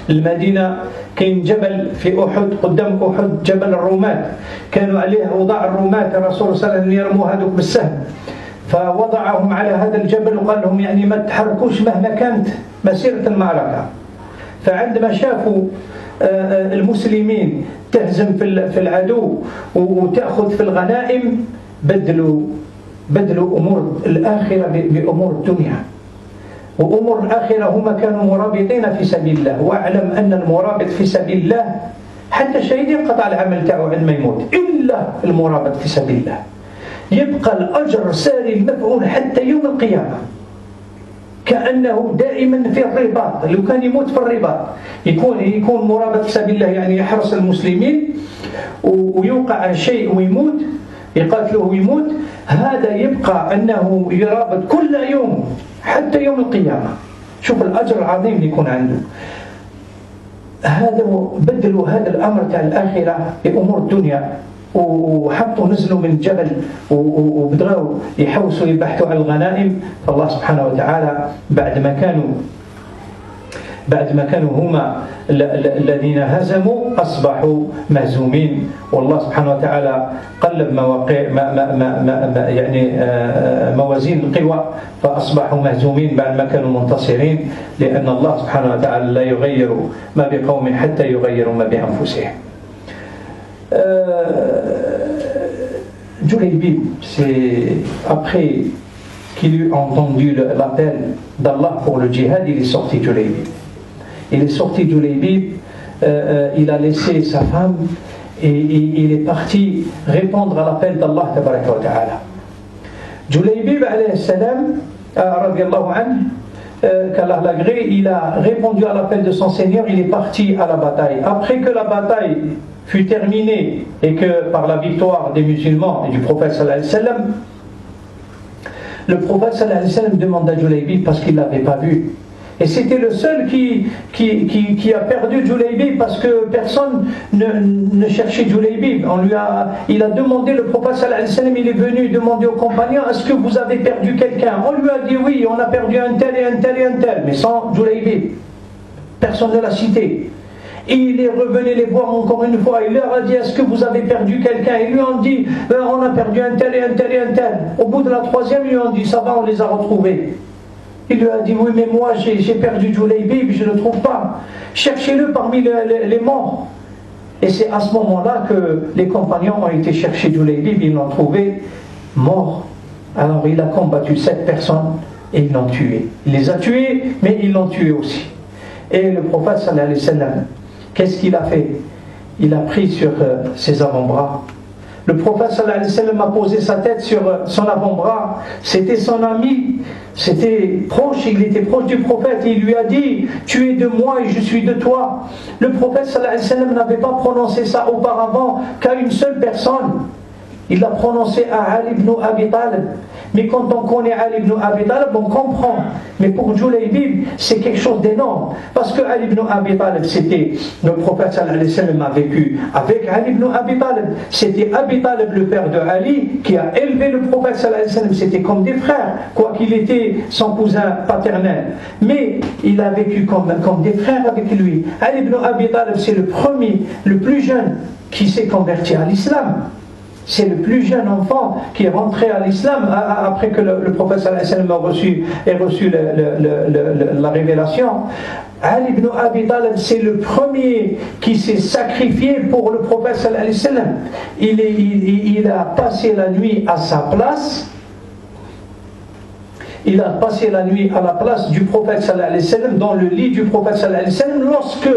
المدينة، كاين جبل في أحد، قدام أحد جبل الرومات، كانوا عليه أوضاع الرومات الرسول صلى الله عليه وسلم يرموا هذوك بالسهم، فوضعهم على هذا الجبل وقال لهم يعني ما تحركوش مهما كانت مسيرة المعركة. فعندما شافوا المسلمين تهزم في العدو وتأخذ في الغنائم، بدلوا بدلوا أمور الآخرة بأمور الدنيا. وأمور الآخرة هم كانوا مرابطين في سبيل الله. واعلم أن المرابط في سبيل الله حتى الشهيد ينقطع العمل تاعو عندما يموت، إلا المرابط في سبيل الله يبقى الأجر ساري المفعول حتى يوم القيامة، كأنه دائما في الرباط. لو كان يموت في الرباط يكون مرابط في سبيل الله، يعني يحرس المسلمين ويوقع شيء ويموت، يقاتله ويموت، هذا يبقى أنه يرابط كل يوم حتى يوم القيامة. شوف الأجر العظيم اللي يكون عنده. هذا بدلوا هذا الأمر تاع الآخرة بأمور الدنيا، وحطوا نزلوا من الجبل وبدأوا يحوسوا يبحثوا عن الغنائم. فالله سبحانه وتعالى بعد ما كانوا هما الذين هزموا أصبحوا مهزومين، والله سبحانه وتعالى قلب يعني موازين القوى فأصبحوا مهزومين بعد ما كانوا منتصرين، لأن الله سبحانه وتعالى لا يغير ما بقوم حتى يغيروا ما بأنفسهم. Julaybib, c'est après qu'il eut entendu l'appel d'Allah pour le djihad, il est sorti Julaybib. Il est sorti Julaybib, il a laissé sa femme et il est parti répondre à l'appel d'Allah tabaraka wa ta'ala. Julaybib alayhi salam, radiallahu anhu, qu'Allah l'agrée, il a répondu à l'appel de son Seigneur, il est parti à la bataille. Après que la bataille fut terminée et que par la victoire des musulmans et du prophète sallallahu alayhi wa sallam, le prophète sallallahu alayhi wa sallam demanda à Julaybib parce qu'il ne l'avait pas vu. Et c'était le seul qui a perdu Julaybib parce que personne ne cherchait Julaybib. Il a demandé, le prophète sallallahu alayhi wa sallam, il est venu demander aux compagnons, est-ce que vous avez perdu quelqu'un? On lui a dit oui, on a perdu un tel et un tel et un tel, mais sans Julaybib. Personne ne l'a cité. Et il est revenu les voir encore une fois. Il leur a dit, est-ce que vous avez perdu quelqu'un? Ils lui ont dit, on a perdu un tel et un tel et un tel. Au bout de la troisième, ils lui ont dit, ça va, on les a retrouvés. Il lui a dit, oui, mais moi j'ai perdu Julaybib, je ne le trouve pas. Cherchez-le parmi les morts. Et c'est à ce moment-là que les compagnons ont été chercher Julaybib, ils l'ont trouvé mort. Alors il a combattu 7 personnes et ils l'ont tué. Il les a tués, mais ils l'ont tué aussi. Et le prophète sallallahu alayhi wa sallam, qu'est-ce qu'il a fait? Il a pris sur ses avant-bras. Le prophète sallallahu alayhi wa sallam a posé sa tête sur son avant-bras. C'était son ami, c'était proche, il était proche du prophète. Et il lui a dit, tu es de moi et je suis de toi. Le prophète sallallahu alayhi wa sallam n'avait pas prononcé ça auparavant qu'à une seule personne. Il l'a prononcé à Ali ibn Abi Talib. Mais quand on connaît Ali ibn Abi Talib, on comprend. Mais pour Julaybib, c'est quelque chose d'énorme. Parce que Ali ibn Abi Talib, c'était, le prophète sallallahu alayhi wa sallam a vécu avec Ali ibn Abi Talib. C'était Abi Talib, le père de Ali, qui a élevé le prophète sallallahu alayhi wa sallam. C'était comme des frères, quoi qu'il était son cousin paternel. Mais il a vécu comme des frères avec lui. Ali ibn Abi Talib, c'est le premier, le plus jeune qui s'est converti à l'islam. C'est le plus jeune enfant qui est rentré à l'islam après que le prophète sallallahu alayhi wa sallam ait reçu la révélation. Ali ibn Abi Talib, c'est le premier qui s'est sacrifié pour le prophète sallallahu alayhi wa sallam. Il a passé la nuit à sa place. Il a passé la nuit à la place du prophète sallallahu alayhi wa sallam, dans le lit du prophète sallallahu alayhi wa sallam, lorsque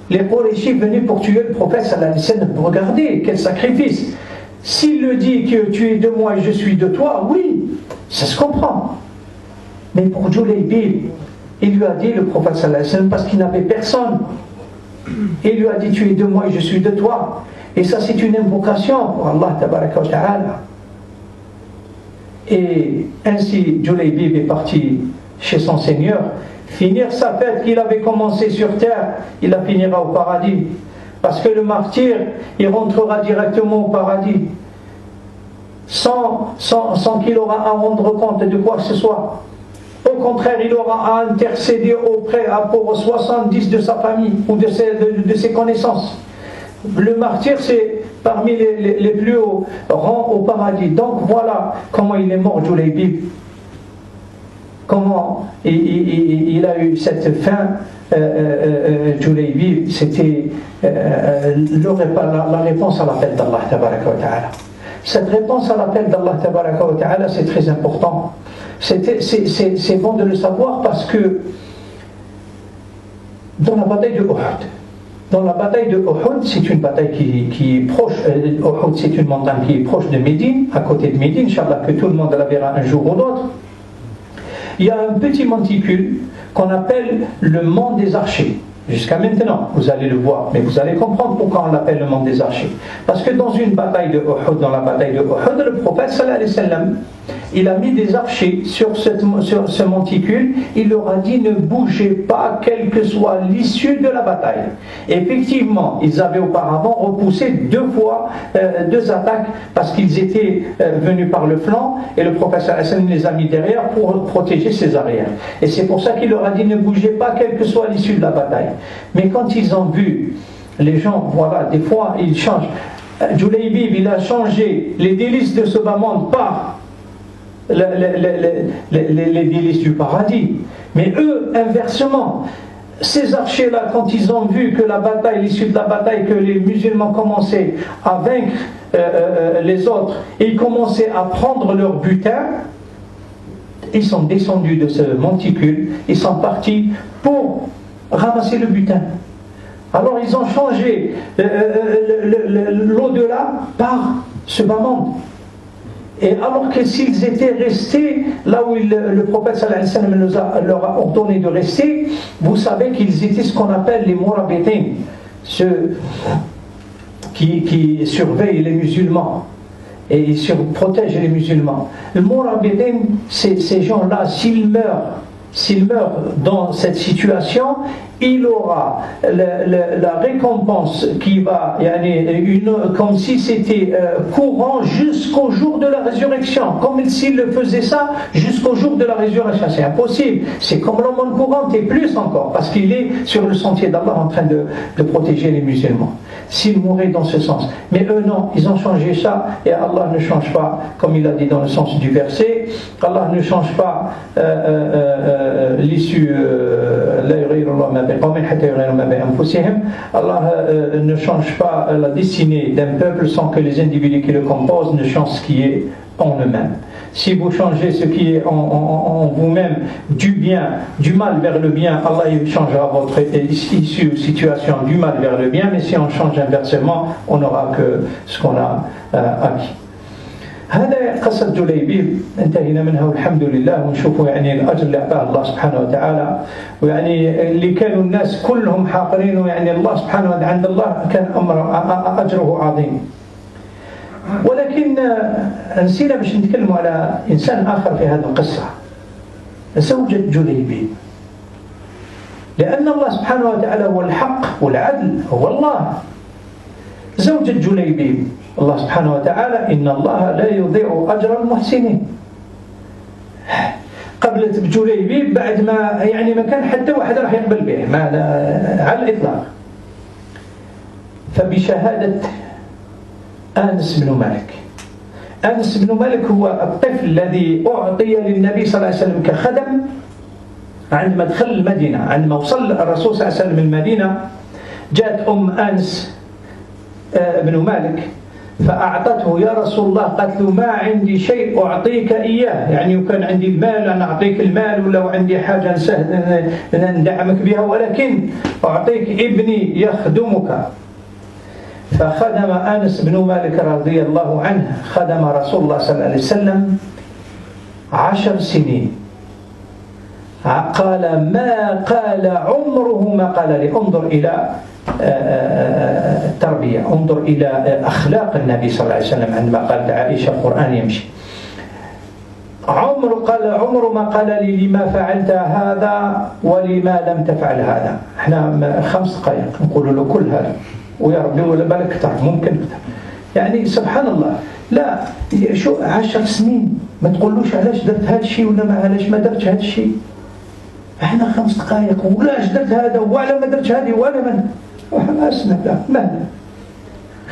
les Qurayshis venaient pour tuer le prophète sallallahu alayhi wa sallam. Regardez quel sacrifice. S'il le dit que tu es de moi et je suis de toi, oui, ça se comprend. Mais pour Julaybib, il lui a dit, le prophète sallallahu alayhi wa sallam, parce qu'il n'avait personne, il lui a dit, tu es de moi et je suis de toi. Et ça, c'est une invocation pour Allah tabaraka wa ta'ala. Et ainsi, Julaybib est parti chez son Seigneur, finir sa fête qu'il avait commencé sur terre, il la finira au paradis. Parce que le martyr, il rentrera directement au paradis, sans qu'il aura à rendre compte de quoi que ce soit. Au contraire, il aura à intercéder auprès pour 70 de sa famille ou de ses connaissances. Le martyr, c'est parmi les plus hauts rangs au paradis. Donc voilà comment il est mort, Julaybib. Comment il a eu cette fin. Julaybib, c'était la réponse à l'appel d'Allah tabaraka wa ta'ala. Cette réponse à l'appel d'Allah Tabaraka wa Ta'ala, c'est très important. C'est bon de le savoir parce que dans la bataille de Uhud, c'est une bataille qui est proche. Uhud, c'est une montagne qui est proche de Médine, à côté de Médine, Inch'Allah, que tout le monde la verra un jour ou l'autre. Il y a un petit monticule qu'on appelle le mont des archers. Jusqu'à maintenant, vous allez le voir, mais vous allez comprendre pourquoi on l'appelle le mont des archers. Parce que dans une bataille de Uhud, le prophète sallallahu alayhi wa sallam, il a mis des archers sur ce monticule. Il leur a dit ne bougez pas, quelle que soit l'issue de la bataille. Effectivement, ils avaient auparavant repoussé deux attaques parce qu'ils étaient venus par le flanc et le prophète sallallahu alayhi wa sallam les a mis derrière pour protéger ses arrières. Et c'est pour ça qu'il leur a dit ne bougez pas, quelle que soit l'issue de la bataille. Mais quand ils ont vu, les gens, voilà, des fois ils changent. Julaybib, il a changé les délices de ce bas monde par les délices du paradis. Mais eux, inversement, ces archers-là, quand ils ont vu que la bataille, l'issue de la bataille, que les musulmans commençaient à vaincre les autres, et ils commençaient à prendre leur butin, ils sont descendus de ce monticule, ils sont partis pour ramasser le butin. Alors ils ont changé l'au-delà par ce bas monde. Et alors que s'ils étaient restés là où le prophète sallallahu alayhi wa sallam leur a ordonné de rester, vous savez qu'ils étaient ce qu'on appelle les murabitin, ceux qui surveillent les musulmans et ils protègent les musulmans. Le murabitin, ces gens-là, s'ils meurent dans cette situation, il aura la récompense qui va, comme si c'était courant jusqu'au jour de la résurrection, comme s'il le faisait ça jusqu'au jour de la résurrection. C'est impossible, c'est comme le monde courant et plus encore, parce qu'il est sur le sentier d'Allah en train de protéger les musulmans. S'ils mouraient dans ce sens. Mais eux non, ils ont changé ça, et Allah ne change pas, comme il a dit dans le sens du verset, Allah ne change pas l'issue, Allah ne change pas la destinée d'un peuple sans que les individus qui le composent ne changent ce qui est en eux-mêmes. Si vous changez ce qui est en vous-même du bien, du mal vers le bien, Allah il changera votre issue ou situation du mal vers le bien, mais si on change inversement, on n'aura que ce qu'on a acquis. هذا قصة جليبيب انتهينا منها والحمد لله ونشوفوا الأجر اللي أعطاه الله سبحانه وتعالى اللي كانوا الناس كلهم حاقرين الله سبحانه وتعالى عند الله كان أجره عظيم. ولكن نسينا باش نتكلموا على إنسان آخر في هذه القصة، زوجة جليبيب، لأن الله سبحانه وتعالى هو الحق والعدل، هو الله. زوجة جليبيب الله سبحانه وتعالى إن الله لا يضيع أجر المحسنين. قبلت بجليبيب بعد ما ما كان حتى واحد راح يقبل به على الإطلاق. فبشهادة أنس بن مالك، أنس بن مالك هو الطفل الذي أعطي للنبي صلى الله عليه وسلم كخدم عندما دخل المدينة. عندما وصل الرسول صلى الله عليه وسلم المدينة جاءت أم أنس بن مالك فأعطته يا رسول الله، قالت له ما عندي شيء أعطيك إياه، وكان عندي المال أنا أعطيك المال، ولا عندي حاجة ندعمك بها، ولكن أعطيك ابني يخدمك. فخدم أنس بن مالك رضي الله عنه خدم رسول الله صلى الله عليه وسلم 10 سنين. قال ما قال عمره ما قال لي. انظر إلى التربية، انظر إلى أخلاق النبي صلى الله عليه وسلم عندما قالت عائشة القرآن يمشي. عمر ما قال لي لما فعلت هذا ولما لم تفعل هذا. احنا 5 دقائق نقول له كل هذا ويا ربي ولا بالك كتر، ممكن كتر. سبحان الله. لا شو 10 سنين ما تقولوش علاش درت هذا الشيء ولا ما علاش ما درتش هذا الشيء. احنا 5 دقائق وعلاش درت هذا وعلى ما درتش هذه ولا من اسمع لا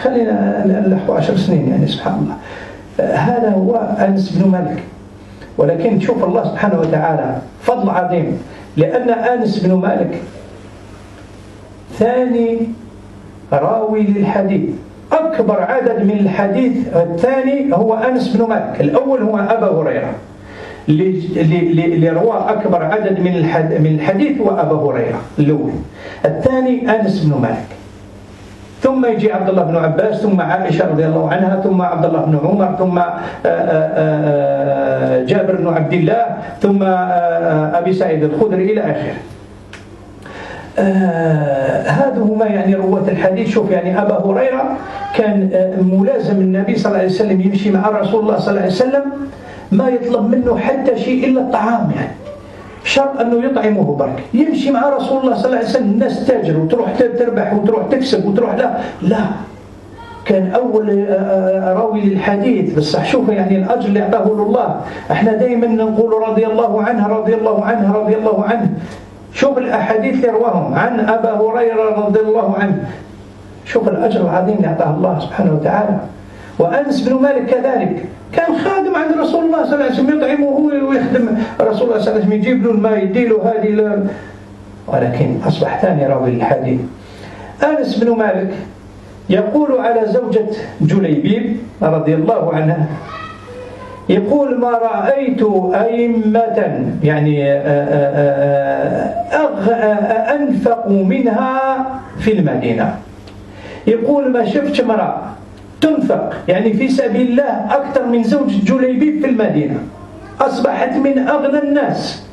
خلينا نلحق 10 سنين. سبحان الله. هذا هو أنس بن مالك. ولكن تشوف الله سبحانه وتعالى فضل عظيم، لأن أنس بن مالك ثاني راوي للحديث، أكبر عدد من الحديث الثاني هو أنس بن مالك. الأول هو أبا هريرة، اللي روى أكبر عدد من الحديث هو أبا هريرة الأول. الثاني أنس بن مالك، ثم يجي عبد الله بن عباس، ثم عائشة رضي الله عنها، ثم عبد الله بن عمر، ثم جابر بن عبد الله، ثم أبي سعيد الخدري إلى آخره. هذا هما يعني رواة الحديث. شوف يعني أبا هريرة كان ملازم النبي صلى الله عليه وسلم، يمشي مع رسول الله صلى الله عليه وسلم ما يطلب منه حتى شيء إلا الطعام، يعني شرط أنه يطعمه برك. يمشي مع رسول الله صلى الله عليه وسلم، الناس تاجر وتروح تربح وتروح تكسب وتروح لا كان أول راوي للحديث. بس شوف يعني الأجر اللي أعطاه الله. احنا دائما نقول رضي الله عنه رضي الله عنه رضي الله عنه. شوف الأحاديث اللي رواهم عن أبا هريرة رضي الله عنه، شوف الأجر العظيم اللي أعطاه الله سبحانه وتعالى. وأنس بن مالك كذلك كان خادم عند رسول الله صلى الله عليه وسلم، يطعمه هو ويخدم رسول الله صلى الله عليه وسلم، يجيب له الماء يديله هذه ولكن أصبح ثاني راوي للحديث. أنس بن مالك يقول على زوجة جليبيب رضي الله عنها، يقول ما رأيت أئمة يعني أنفق منها في المدينة. يقول ما شفت امرأة تنفق يعني في سبيل الله أكثر من زوجة جليبيب في المدينة. أصبحت من أغنى الناس،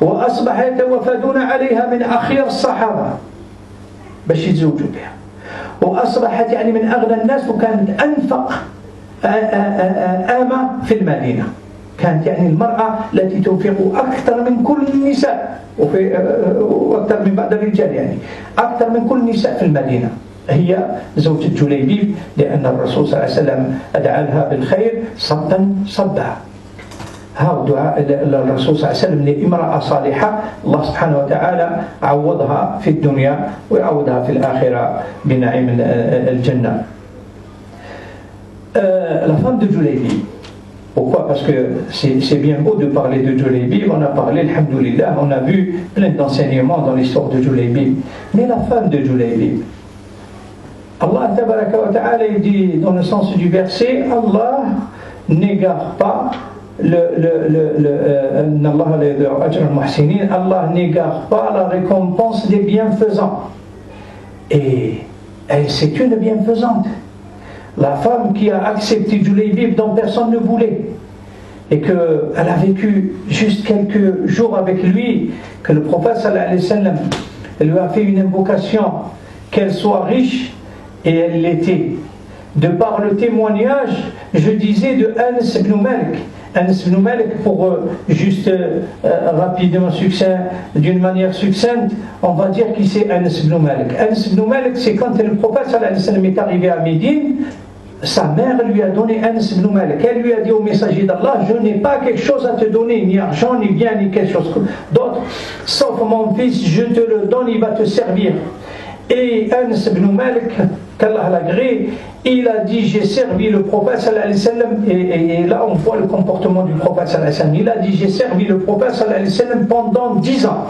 وأصبح يتوافدون عليها من أخيار الصحابة باش يتزوجوا بها، وأصبحت يعني من أغنى الناس، وكانت أنفق آمة في المدينة. كانت يعني المرأة التي تنفق أكثر من كل النساء، وأكثر من بعض الرجال، يعني أكثر من كل النساء في المدينة هي زوجة جليبيب، لأن الرسول صلى الله عليه وسلم أدعى لها بالخير صبا صبا. هذا دعاء الرسول صلى الله عليه وسلم لامرأة صالحة، الله سبحانه وتعالى عوضها في الدنيا ويعوضها في الآخرة بنعيم الجنة. La femme de Julaybi. Pourquoi? Parce que c'est bien beau de parler de Julaybi. On a parlé, alhamdoulilah, on a vu plein d'enseignements dans l'histoire de Julaybi. Mais la femme de Julaybi, Allah tabaraka wa ta'ala dit dans le sens du verset, Allah n'égare pas Allah n'égare pas la récompense des bienfaisants. Et elle, c'est une bienfaisante. La femme qui a accepté Julaybi dont personne ne voulait, et qu'elle a vécu juste quelques jours avec lui, que le prophète sallallahu alayhi wa sallam lui a fait une invocation qu'elle soit riche, et elle l'était. De par le témoignage, je disais, de Anas ibn Malik. Anas ibn Malik, pour juste rapidement, d'une manière succincte, on va dire qui c'est Anas ibn Malik. Anas ibn Malik, c'est quand le prophète sallallahu alayhi wa sallam est arrivé à Médine, sa mère lui a donné Anas ibn Malik. Elle lui a dit au messager d'Allah, je n'ai pas quelque chose à te donner, ni argent, ni bien, ni quelque chose d'autre, sauf mon fils, je te le donne, il va te servir. Et Anas ibn Malik, qu'Allah l'agrée, il a dit, j'ai servi le prophète sallallahu alayhi wa sallam, et là on voit le comportement du prophète sallallahu alayhi wa sallam. Il a dit, j'ai servi le prophète sallallahu alayhi wa sallam pendant 10 ans.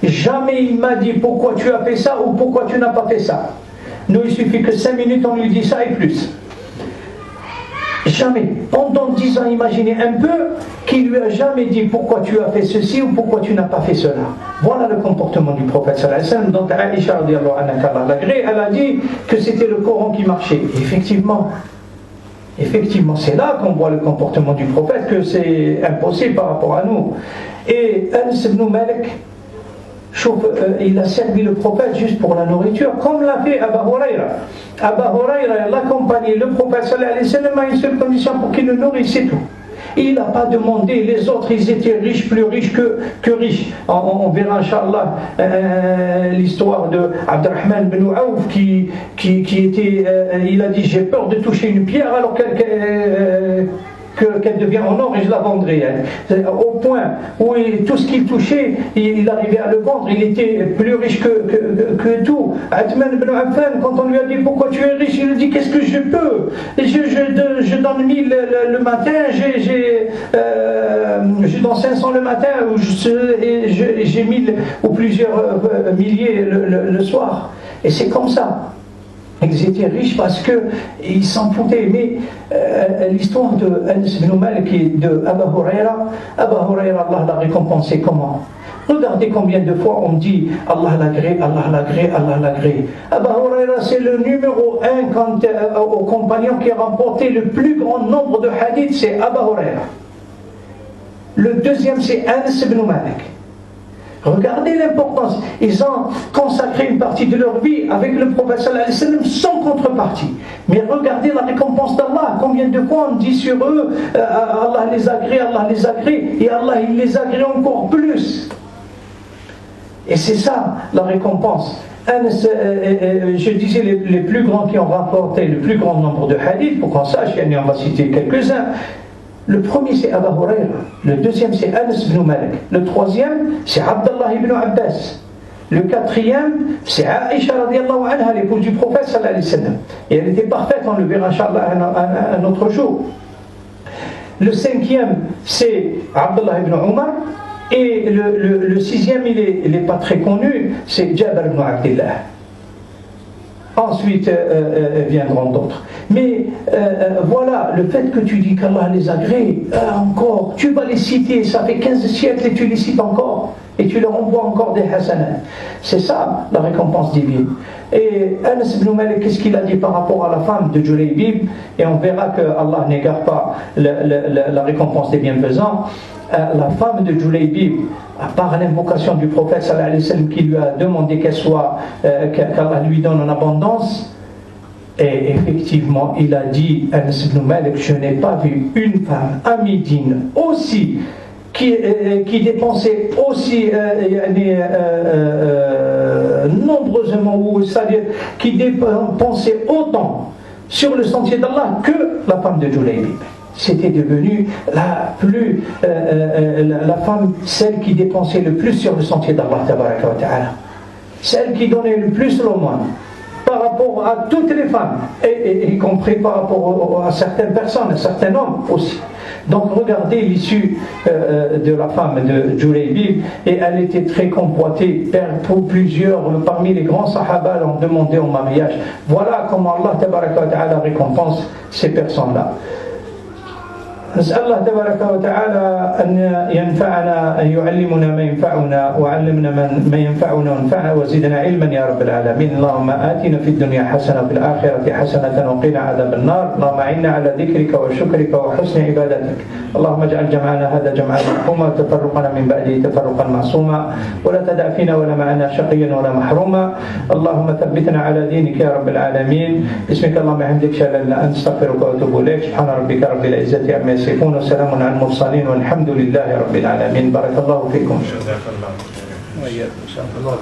Jamais il m'a dit pourquoi tu as fait ça ou pourquoi tu n'as pas fait ça. Nous, il suffit que 5 minutes on lui dit ça et plus. Jamais. Pendant 10 ans, imaginez un peu qu'il lui a jamais dit pourquoi tu as fait ceci ou pourquoi tu n'as pas fait cela. Voilà le comportement du prophète sallallahu alayhi wa sallam. Donc Aïcha radiyallahu anha, qu'Allah l'agrée, elle a dit que c'était le Coran qui marchait. Et effectivement, c'est là qu'on voit le comportement du prophète, que c'est impossible par rapport à nous. Et Anas ibn Malik, il a servi le prophète juste pour la nourriture, comme l'a fait Abu Huraira. Abu Huraira, il accompagnait le prophète sallallahu alayhi wa sallam à une seule condition, pour qu'il le nourrisse, c'est tout. Il n'a pas demandé, les autres ils étaient riches, plus riches que riches. On verra Inch'Allah l'histoire de Abdurrahman bin Aouf qui était, il a dit j'ai peur de toucher une pierre alors qu'elle devient en or et je la vendrai. Au point où tout ce qu'il touchait, il arrivait à le vendre, il était plus riche que tout. Uthman ibn Affan, quand on lui a dit pourquoi tu es riche, il a dit qu'est-ce que je peux, je donne 1000 le matin, je donne 500 le matin, et j'ai 1000 ou plusieurs milliers le soir. Et c'est comme ça. Ils étaient riches parce qu'ils s'en foutaient. Mais l'histoire de Anas ibn Malik et de Abu Huraira, Allah l'a récompensé comment? Regardez combien de fois on dit Allah l'agrée, Allah l'agrée, Allah l'agrée. Abu Huraira, c'est le numéro 1 au compagnon qui a remporté le plus grand nombre de hadiths, c'est Abu Huraira. Le deuxième, c'est Anas ibn Malik. Regardez l'importance. Ils ont consacré une partie de leur vie avec le prophète sallallahu alayhi wa sallam sans contrepartie. Mais regardez la récompense d'Allah. Combien de fois on dit sur eux Allah les agrée, Allah les agrée. Et Allah il les agrée encore plus. Et c'est ça la récompense. Je disais les plus grands qui ont rapporté le plus grand nombre de hadiths, pour qu'on sache, on va citer quelques-uns. Le premier c'est Abu Huraira, le deuxième c'est Anas ibn Malik, le troisième c'est Abdullah ibn Abbas, le quatrième c'est Aïcha radiallahu anha, l'épouse du prophète sallallahu alayhi wa sallam. Et elle était parfaite, on le verra inchallah un autre jour. Le cinquième c'est Abdullah ibn Umar. Et le sixième, il n'est pas très connu, c'est Jabir ibn Abdillah. Ensuite viendront d'autres. Mais voilà, le fait que tu dis qu'Allah les agrée, encore, tu vas les citer, ça fait 15 siècles et tu les cites encore. Et tu leur envoies encore des hasanats. C'est ça la récompense divine. Et Anas ibn Malik, qu'est-ce qu'il a dit par rapport à la femme de Julaybib? Et on verra que Allah n'égare pas la récompense des bienfaisants. La femme de Julaybib, à part l'invocation du prophète sallallahu alayhi wa sallam qui lui a demandé qu'Allah lui donne en abondance, et effectivement il a dit, Anas ibn Malik, je n'ai pas vu une femme à Médine aussi qui dépensait aussi nombreusement, c'est-à-dire qui dépensait autant sur le sentier d'Allah que la femme de Julaybib. C'était devenu la femme, celle qui dépensait le plus sur le sentier d'Allah tabaraka wa ta'ala, celle qui donnait le plus l'aumône par rapport à toutes les femmes, et y compris par rapport à certaines personnes, à certains hommes aussi. Donc regardez l'issue de la femme de Julaybib, et elle était très convoitée pour plusieurs, parmi les grands sahaba l'ont demandé en mariage. Voilà comment Allah tabaraka wa ta'ala récompense ces personnes-là. نسأل الله تبارك وتعالى أن ينفعنا، أن يعلمنا ما ينفعنا وعلمنا ما ينفعنا وانفعنا وزدنا علما يا رب العالمين. اللهم آتنا في الدنيا حسنة وفي الآخرة حسنة وقنا عذاب النار. اللهم أعنا على ذكرك وشكرك وحسن عبادتك. اللهم اجعل جمعنا هذا جمعا مرحوما وتفرقنا من بعده تفرقا معصوما، ولا تدع فينا ولا معنا شقيا ولا محروما. اللهم ثبتنا على دينك يا رب العالمين. باسمك اللهم وبحمدك أشهد أن لا إله إلا أنت أستغفرك وأتوب إليك. سبحان ربك رب العزة عما يصفون وسلام على المرسلين والحمد لله رب العالمين. بارك الله فيكم. وإياكم إن شاء الله.